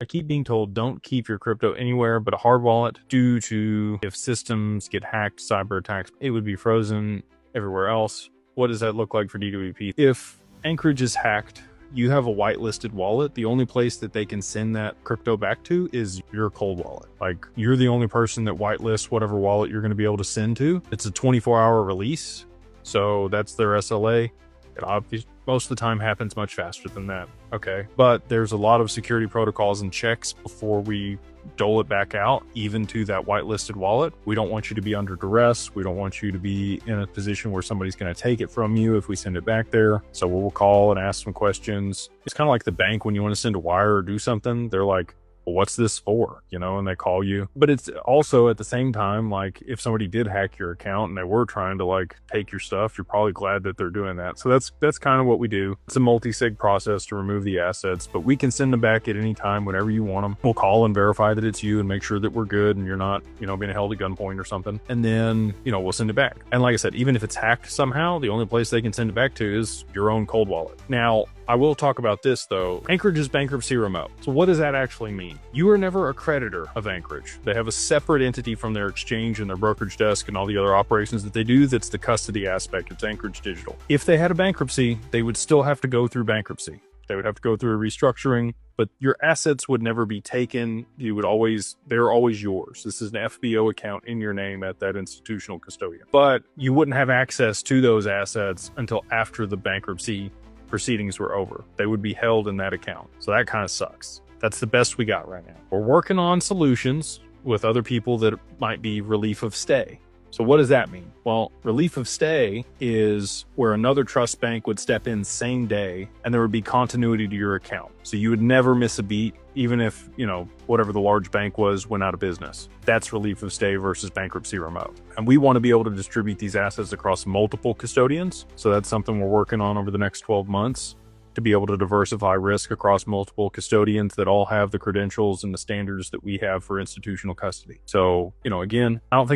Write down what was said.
keep being told don't keep your crypto anywhere but a hard wallet due to if systems get hacked, cyber attacks, it would be frozen everywhere else. What does that look like for DWP? If Anchorage is hacked, you have a whitelisted wallet. The only place that they can send that crypto back to is your cold wallet. Like, you're the only person that whitelists whatever wallet you're going to be able to send to. It's a 24-hour release, so that's their SLA. It obviously most of the time happens much faster than that. Okay, but there's a lot of security protocols and checks before we dole it back out, even to that whitelisted wallet. We don't want you to be under duress. We don't want you to be in a position where somebody's going to take it from you if we send it back there. So we'll call and ask some questions. It's kind of like the bank when you want to send a wire or do something. They're like, well, what's this for? You know, and they call you. But it's also at the same time, like, if somebody did hack your account and they were trying to like take your stuff, you're probably glad that they're doing that. So that's kind of what we do. It's a multi-sig process to remove the assets, but we can send them back at any time whenever you want them. We'll call and verify that it's you and make sure that we're good and you're not, you know, being held at gunpoint or something. And then, you know, we'll send it back. And like I said, even if it's hacked somehow, the only place they can send it back to is your own cold wallet. Now, I will talk about this though. Anchorage is bankruptcy remote. So what does that actually mean? You are never a creditor of Anchorage. They have a separate entity from their exchange and their brokerage desk and all the other operations that they do. That's the custody aspect. It's Anchorage Digital. If they had a bankruptcy, they would still have to go through bankruptcy. They would have to go through a restructuring, but your assets would never be taken. They're always yours. This is an FBO account in your name at that institutional custodian. But you wouldn't have access to those assets until after the bankruptcy proceedings were over. They would be held in that account. So that kind of sucks. That's the best we got right now. We're working on solutions with other people that might be relief of stay. So what does that mean? Well, relief of stay is where another trust bank would step in same day and there would be continuity to your account. So you would never miss a beat, even if, you know, whatever the large bank was went out of business. That's relief of stay versus bankruptcy remote. And we want to be able to distribute these assets across multiple custodians. So that's something we're working on over the next 12 months. To be able to diversify risk across multiple custodians that all have the credentials and the standards that we have for institutional custody. So, you know, again, I don't think